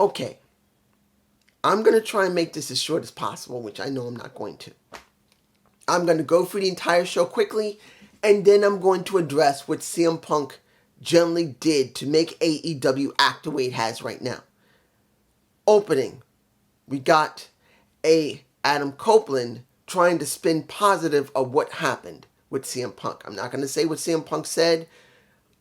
Okay, I'm going to try and make this as short as possible, which I know I'm not going to. I'm going to go through the entire show quickly, and then I'm going to address what CM Punk generally did to make AEW act the way it has right now. Opening, we got Adam Copeland trying to spin positive of what happened with CM Punk. I'm not going to say what CM Punk said.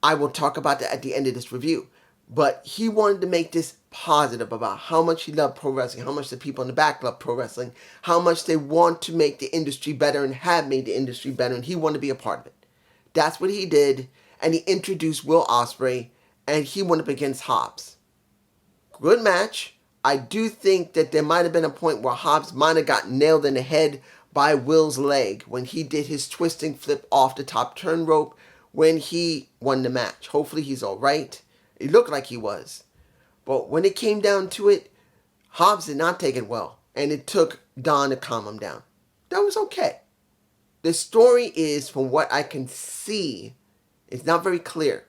I will talk about that at the end of this review. But he wanted to make this positive about how much he loved pro wrestling, how much the people in the back love pro wrestling, how much they want to make the industry better and have made the industry better, and he wanted to be a part of it. That's what he did, and he introduced Will Ospreay, and he went up against Hobbs. Good match. I do think that there might have been a point where Hobbs might have got nailed in the head by Will's leg when he did his twisting flip off the top turn rope when he won the match. Hopefully he's all right. It looked like he was. But when it came down to it, Hobbs did not take it well, and it took Don to calm him down. That was okay. The story is, from what I can see, it's not very clear.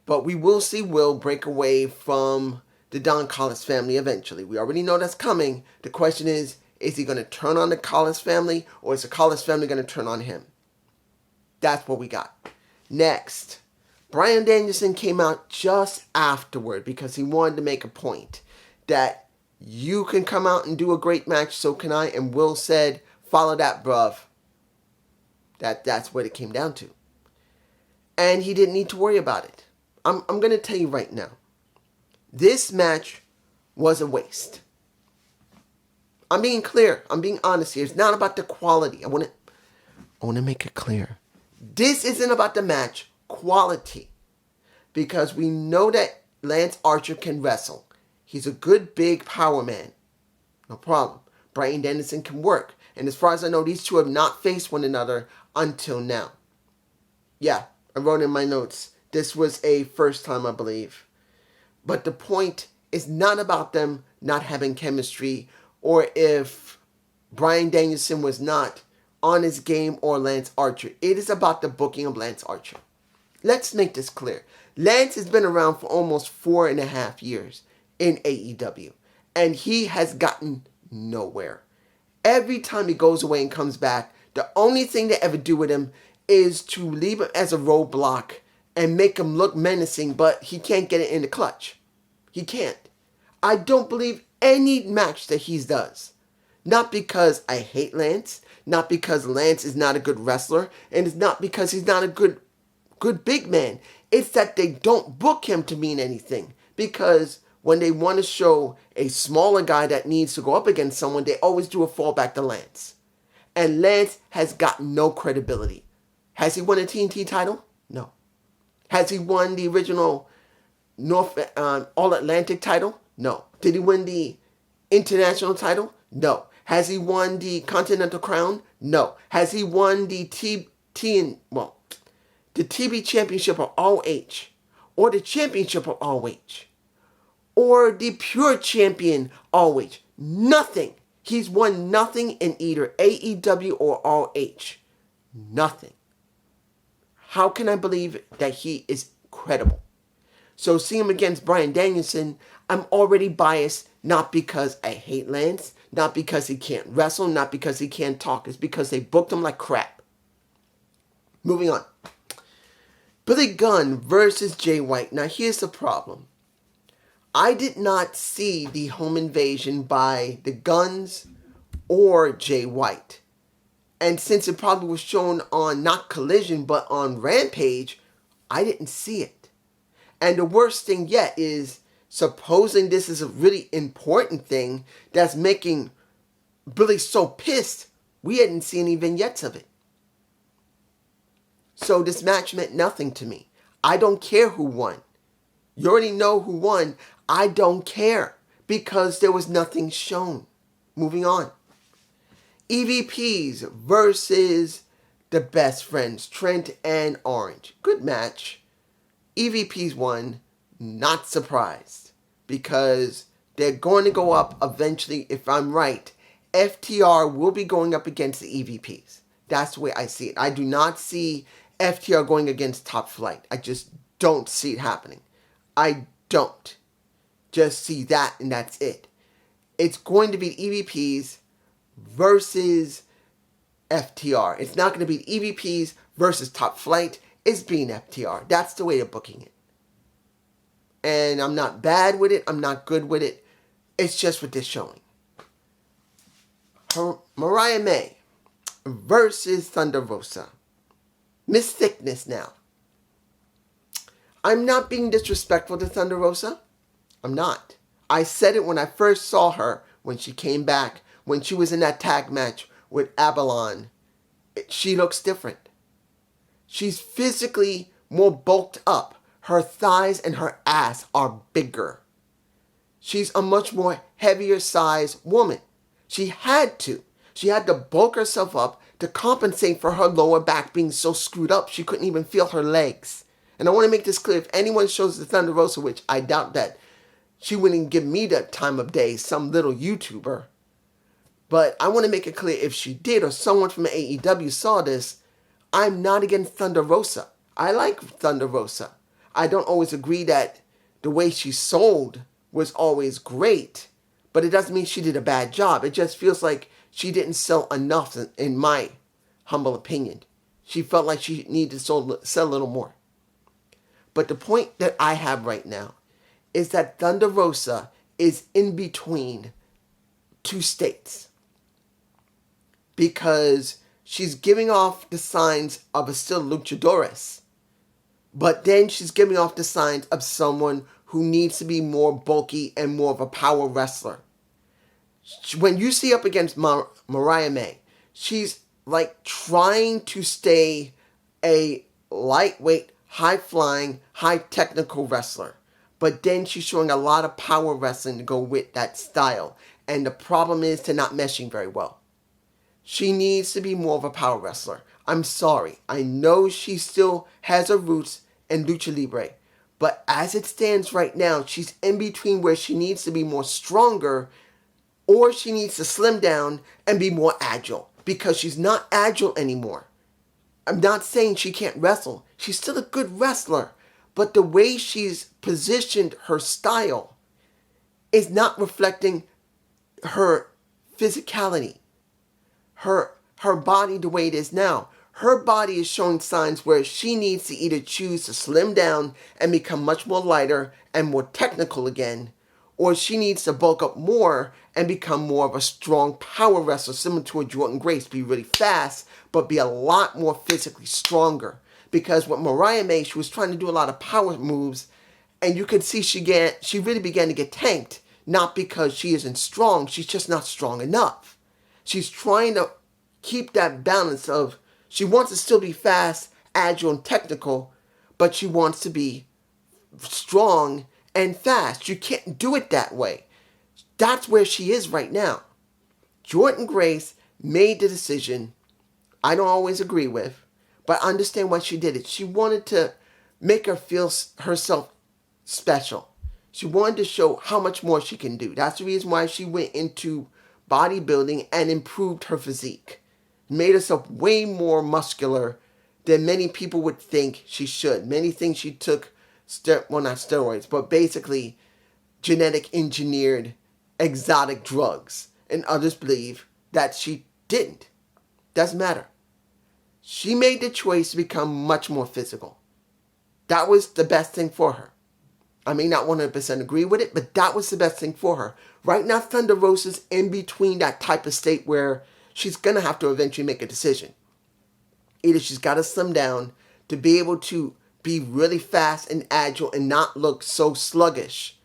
But we will see Will break away from the Don Callis family eventually. We already know that's coming. The question is he going to turn on the Callis family, or is the Callis family going to turn on him? That's what we got. Next, Bryan Danielson came out just afterward because he wanted to make a point that you can come out and do a great match, so can I. And Will said, follow that, bruv. That's what it came down to. And he didn't need to worry about it. I'm going to tell you right now. This match was a waste. I'm being clear. I'm being honest here. It's not about the quality. I want to make it clear. This isn't about the match quality. Because we know that Lance Archer can wrestle. He's a good big power man. No problem. Bryan Danielson can work. And as far as I know, these two have not faced one another until now. Yeah, I wrote in my notes. This was a first time, I believe. But the point is not about them not having chemistry, or if Bryan Danielson was not on his game, or Lance Archer. It is about the booking of Lance Archer. Let's make this clear. Lance has been around for almost 4.5 years in AEW. And he has gotten nowhere. Every time he goes away and comes back, the only thing they ever do with him is to leave him as a roadblock and make him look menacing, but he can't get it in the clutch. He can't. I don't believe any match that he does. Not because I hate Lance, not because Lance is not a good wrestler, and it's not because he's not a good big man. It's that they don't book him to mean anything. Because when they want to show a smaller guy that needs to go up against someone, they always do a fallback to Lance. And Lance has got no credibility. Has he won a TNT title? No. Has he won the original All-Atlantic title? No. Did he win the international title? No. Has he won the Continental Crown? No. Has he won the the TB Championship of All H, or the Championship of All H, or the Pure Champion All H? Nothing. He's won nothing in either AEW or All H. Nothing. How can I believe that he is credible? So seeing him against Bryan Danielson, I'm already biased, not because I hate Lance, not because he can't wrestle, not because he can't talk. It's because they booked him like crap. Moving on. Billy Gunn versus Jay White. Now here's the problem. I did not see the home invasion by the Gunns or Jay White. And since it probably was shown on not Collision but on Rampage, I didn't see it. And the worst thing yet is, supposing this is a really important thing that's making Billy so pissed, we hadn't seen any vignettes of it. So this match meant nothing to me. I don't care who won. You already know who won. I don't care because there was nothing shown. Moving on. EVPs versus the Best Friends, Trent and Orange. Good match. EVPs won. Not surprised because they're going to go up eventually. If I'm right, FTR will be going up against the EVPs. That's the way I see it. I do not see FTR going against Top Flight. I just don't see it happening. I don't. just see that and that's it. It's going to be EVPs versus FTR. It's not going to be EVPs versus Top Flight. It's being FTR. That's the way they're booking it. And I'm not bad with it. I'm not good with it. It's just what they're showing. Mariah May versus Thunder Rosa. Miss Thickness now. I'm not being disrespectful to Thunder Rosa. I'm not. I said it when I first saw her, when she came back, when she was in that tag match with Avalon. She looks different. She's physically more bulked up. Her thighs and her ass are bigger. She's a much more heavier size woman. She had to. She had to bulk herself up to compensate for her lower back being so screwed up she couldn't even feel her legs. And I want to make this clear. If anyone shows the Thunder Rosa, which I doubt that she wouldn't give me the time of day, some little YouTuber. But I want to make it clear, if she did or someone from AEW saw this, I'm not against Thunder Rosa. I like Thunder Rosa. I don't always agree that the way she sold was always great, but it doesn't mean she did a bad job. It just feels like she didn't sell enough, in my humble opinion. She felt like she needed to sell a little more. But the point that I have right now is that Thunder Rosa is in between two states. Because she's giving off the signs of a still luchadores. But then she's giving off the signs of someone who needs to be more bulky and more of a power wrestler. When you see up against Mariah May, she's like trying to stay a lightweight, high-flying, high-technical wrestler. But then she's showing a lot of power wrestling to go with that style. And the problem is to not meshing very well. She needs to be more of a power wrestler. I'm sorry. I know she still has her roots in Lucha Libre. But as it stands right now, she's in between where she needs to be more stronger or she needs to slim down and be more agile. Because she's not agile anymore. I'm not saying she can't wrestle. She's still a good wrestler. But the way she's positioned her style is not reflecting her physicality. Her body the way it is now. Her body is showing signs where she needs to either choose to slim down and become much more lighter and more technical again, or she needs to bulk up more and become more of a strong power wrestler similar to a Jordan Grace, be really fast, but be a lot more physically stronger. Because with Mariah May, she was trying to do a lot of power moves, and you could see she really began to get tanked, not because she isn't strong, she's just not strong enough. She's trying to keep that balance of, she wants to still be fast, agile, and technical, but she wants to be strong and fast. You can't do it that way. That's where she is right now. Jordan Grace made the decision I don't always agree with, but I understand why she did it. She wanted to make her feel herself special. She wanted to show how much more she can do. That's the reason why she went into bodybuilding and improved her physique. Made herself way more muscular than many people would think she should. Many think she took, not steroids, but basically genetic engineered exotic drugs. And others believe that she didn't. Doesn't matter. She made the choice to become much more physical. That was the best thing for her. I may not 100% agree with it, but that was the best thing for her. Right now, Thunder Rosa's in between that type of state where she's going to have to eventually make a decision. Either she's got to slim down to be able to be really fast and agile and not look so sluggish,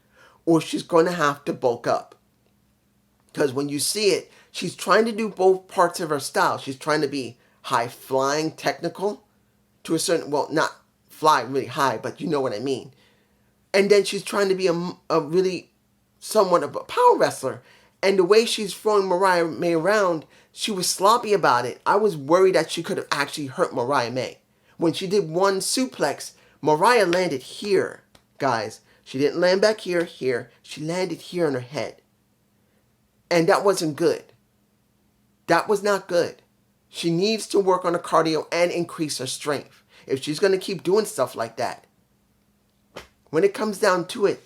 or she's going to have to bulk up. Because when you see it, she's trying to do both parts of her style. She's trying to be high-flying, technical, to a certain, well, not fly really high, but you know what I mean. And then she's trying to be a really somewhat of a power wrestler. And the way she's throwing Mariah May around, she was sloppy about it. I was worried that she could have actually hurt Mariah May. When she did one suplex, Mariah landed here, guys. She didn't land back here, here. She landed here on her head. And that wasn't good. That was not good. She needs to work on her cardio and increase her strength. If she's going to keep doing stuff like that. When it comes down to it,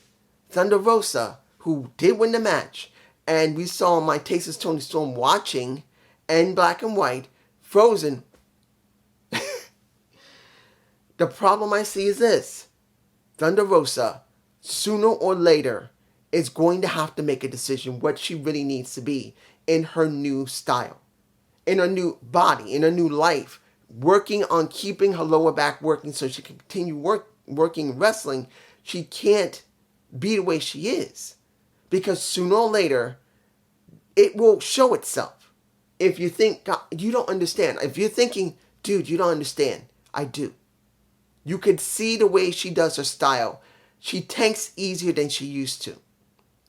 Thunder Rosa, who did win the match, and we saw my Texas Tony Storm watching, and Black and White, frozen. The problem I see is this. Thunder Rosa, sooner or later, is going to have to make a decision what she really needs to be in her new style, in her new body, in her new life, working on keeping her lower back working so she can continue working wrestling. She can't be the way she is, because sooner or later, it will show itself. If you think, God, you don't understand. If you're thinking, dude, you don't understand, I do. You could see the way she does her style. She tanks easier than she used to.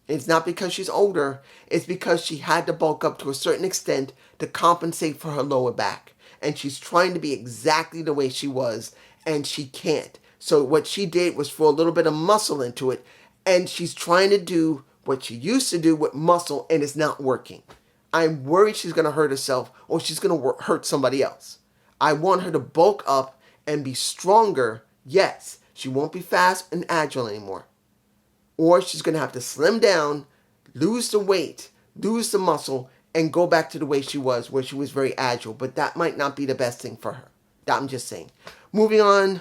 It's not because she's older. It's because she had to bulk up to a certain extent to compensate for her lower back. And she's trying to be exactly the way she was, and she can't. So what she did was throw a little bit of muscle into it, and she's trying to do what she used to do with muscle, and it's not working. I'm worried she's going to hurt herself, or she's going to hurt somebody else. I want her to bulk up and be stronger. Yes, she won't be fast and agile anymore. Or she's going to have to slim down, lose the weight, lose the muscle, and go back to the way she was, where she was very agile. But that might not be the best thing for her. That I'm just saying. Moving on,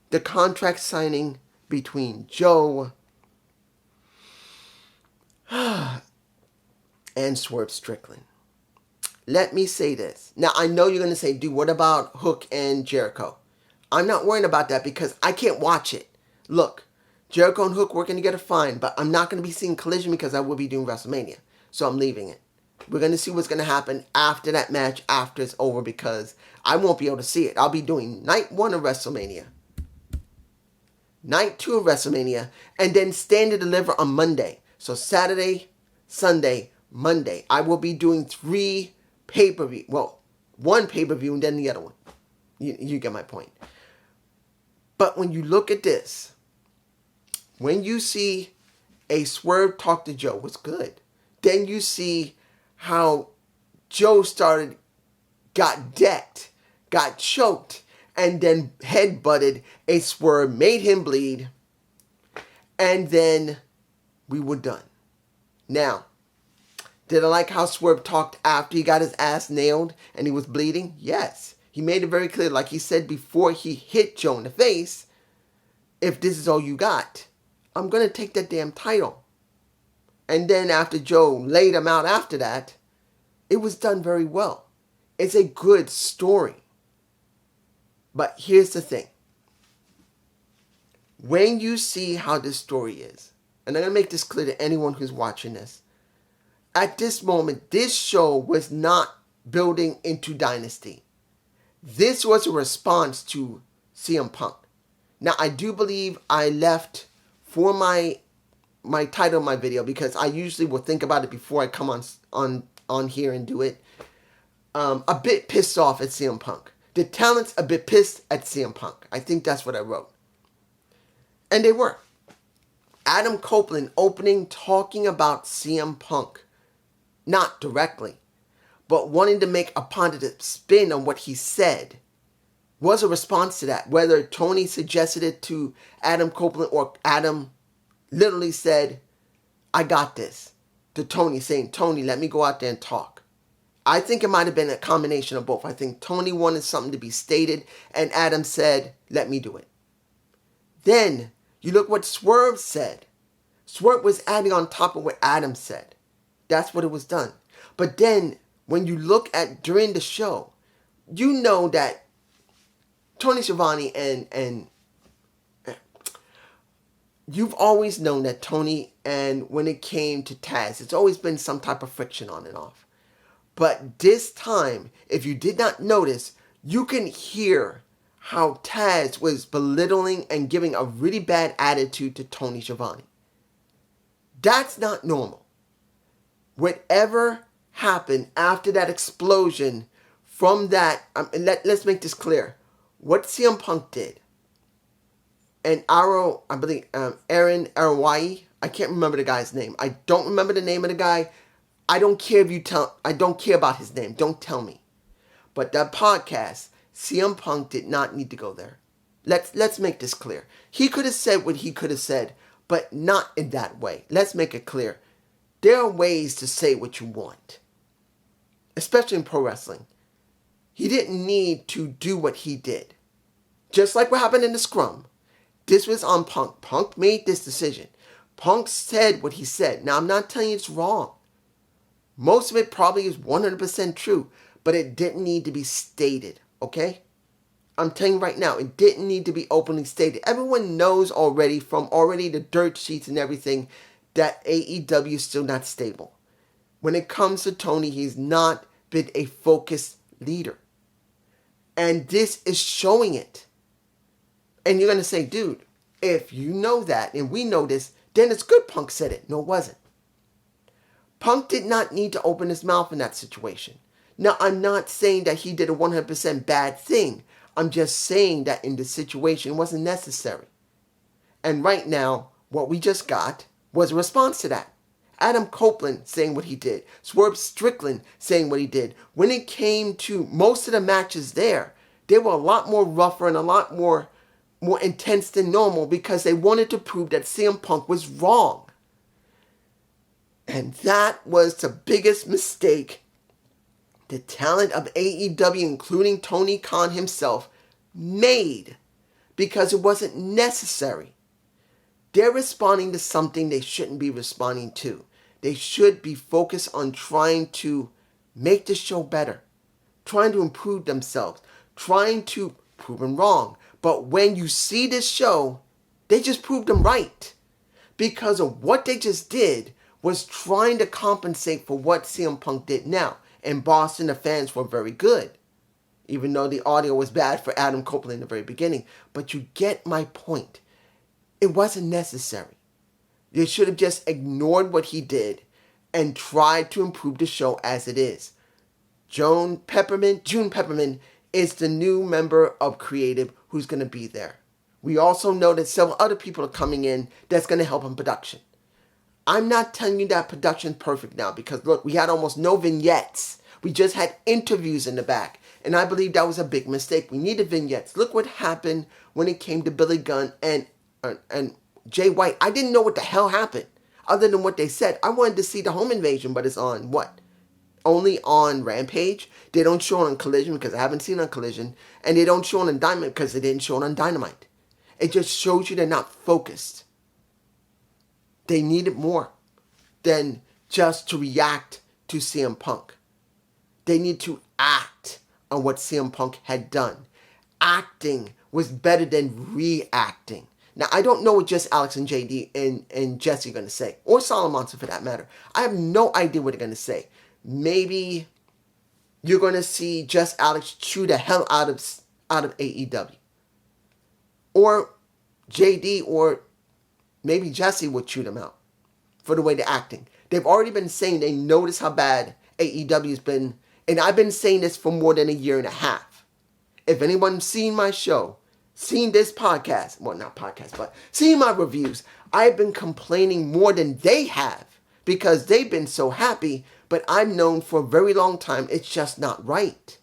the contract signing between Joe and Swerve Strickland. Let me say this. Now, I know you're going to say, dude, what about Hook and Jericho? I'm not worrying about that because I can't watch it. Look, Jericho and Hook working together, fine, but I'm not going to be seeing Collision because I will be doing WrestleMania. So I'm leaving it. We're going to see what's going to happen after that match, after it's over, because I won't be able to see it. I'll be doing night 1 of WrestleMania, night 2 of WrestleMania, and then Stand to Deliver on Monday. So Saturday, Sunday, Monday. I will be doing 3 pay-per-view. Well, 1 pay-per-view and then the other one. You get my point. But when you look at this, when you see a Swerve talk to Joe, was good. Then you see how Joe got decked, got choked, and then headbutted a Swerve, made him bleed, and then we were done. Now, did I like how Swerve talked after he got his ass nailed and he was bleeding? Yes. He made it very clear, like he said before he hit Joe in the face, if this is all you got, I'm going to take that damn title. And then after Joe laid him out after that, it was done very well. It's a good story. But here's the thing. When you see how this story is, and I'm going to make this clear to anyone who's watching this, at this moment, this show was not building into Dynasty. This was a response to CM Punk. Now, I do believe I left for my title of my video, because I usually will think about it before I come on here and do it. A bit pissed off at CM Punk. The talent's a bit pissed at CM Punk. I think that's what I wrote. And they were. Adam Copeland opening talking about CM Punk. Not directly, but wanting to make a positive spin on what he said was a response to that. Whether Tony suggested it to Adam Copeland or Adam literally said, I got this, to Tony, saying, Tony, let me go out there and talk. I think it might have been a combination of both. I think Tony wanted something to be stated, and Adam said, let me do it. Then, you look what Swerve said. Swerve was adding on top of what Adam said. That's what it was done. But then, when you look at during the show, you know that Tony Schiavone and you've always known that Tony, and when it came to Taz, it's always been some type of friction on and off. But this time, if you did not notice, you can hear how Taz was belittling and giving a really bad attitude to Tony Schiavone. That's not normal. Whatever happened after that explosion from that, let's make this clear. What CM Punk did, and Aaron Arawai, I can't remember the guy's name. I don't remember the name of the guy. I don't care I don't care about his name. Don't tell me. But that podcast, CM Punk did not need to go there. Let's make this clear. He could have said what he could have said, but not in that way. Let's make it clear. There are ways to say what you want, especially in pro wrestling. He didn't need to do what he did. Just like what happened in the scrum. This was on Punk. Punk made this decision. Punk said what he said. Now, I'm not telling you it's wrong. Most of it probably is 100% true, but it didn't need to be stated, okay? I'm telling you right now, it didn't need to be openly stated. Everyone knows already from the dirt sheets and everything that AEW is still not stable. When it comes to Tony, he's not been a focused leader. And this is showing it. And you're going to say, dude, if you know that and we know this, then it's good Punk said it. No, it wasn't. Punk did not need to open his mouth in that situation. Now, I'm not saying that he did a 100% bad thing. I'm just saying that in this situation, it wasn't necessary. And right now, what we just got was a response to that. Adam Copeland saying what he did. Swerve Strickland saying what he did. When it came to most of the matches there, they were a lot more rougher and a lot more intense than normal because they wanted to prove that CM Punk was wrong. And that was the biggest mistake the talent of AEW, including Tony Khan himself, made because it wasn't necessary. They're responding to something they shouldn't be responding to. They should be focused on trying to make the show better, trying to improve themselves, trying to prove them wrong. But when you see this show, they just proved them right because of what they just did was trying to compensate for what CM Punk did now. In Boston, the fans were very good, even though the audio was bad for Adam Copeland in the very beginning. But you get my point. It wasn't necessary. They should have just ignored what he did and tried to improve the show as it is. June Peppermint is the new member of Creative who's going to be there. We also know that several other people are coming in that's going to help in production. I'm not telling you that production's perfect now because look, we had almost no vignettes. We just had interviews in the back. And I believe that was a big mistake. We needed vignettes. Look what happened when it came to Billy Gunn and Jay White. I didn't know what the hell happened other than what they said. I wanted to see the home invasion, but it's on what? Only on Rampage. They don't show it on Collision because I haven't seen it on Collision. And they don't show it on Dynamite because they didn't show it on Dynamite. It just shows you they're not focused. They needed more than just to react to CM Punk. They need to act on what CM Punk had done. Acting was better than reacting. Now, I don't know what just Alex and JD and Jesse are going to say, or Solomon for that matter. I have no idea what they're going to say. Maybe you're going to see just Alex chew the hell out of AEW. Or JD or maybe Jesse would chew them out for the way they're acting. They've already been saying they notice how bad AEW has been, and I've been saying this for more than a year and a half. If anyone's seen my show, seen this podcast, well, not podcast, but seen my reviews, I've been complaining more than they have because they've been so happy, but I've known for a very long time it's just not right.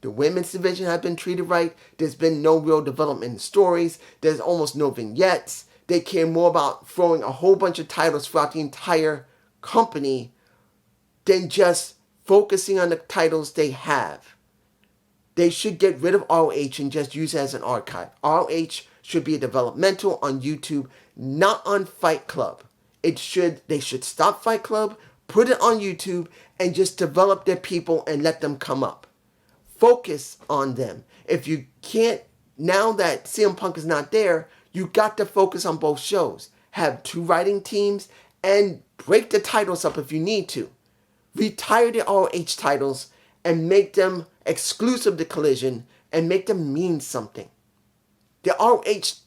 The women's division has been treated right. There's been no real development in stories. There's almost no vignettes. They care more about throwing a whole bunch of titles throughout the entire company than just focusing on the titles they have. They should get rid of ROH and just use it as an archive. ROH should be a developmental on YouTube, not on Fight Club. They should stop Fight Club, put it on YouTube, and just develop their people and let them come up. Focus on them. If you can't, now that CM Punk is not there, you got to focus on both shows. Have two writing teams and break the titles up if you need to. Retire the ROH titles and make them exclusive to Collision and make them mean something. The ROH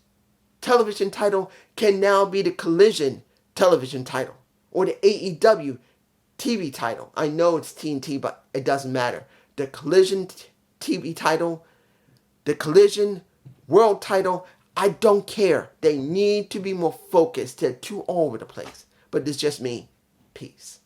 television title can now be the Collision television title or the AEW TV title. I know it's TNT, but it doesn't matter. The Collision TV title, the Collision World title, I don't care. They need to be more focused. They're too all over the place. But it's just me. Peace.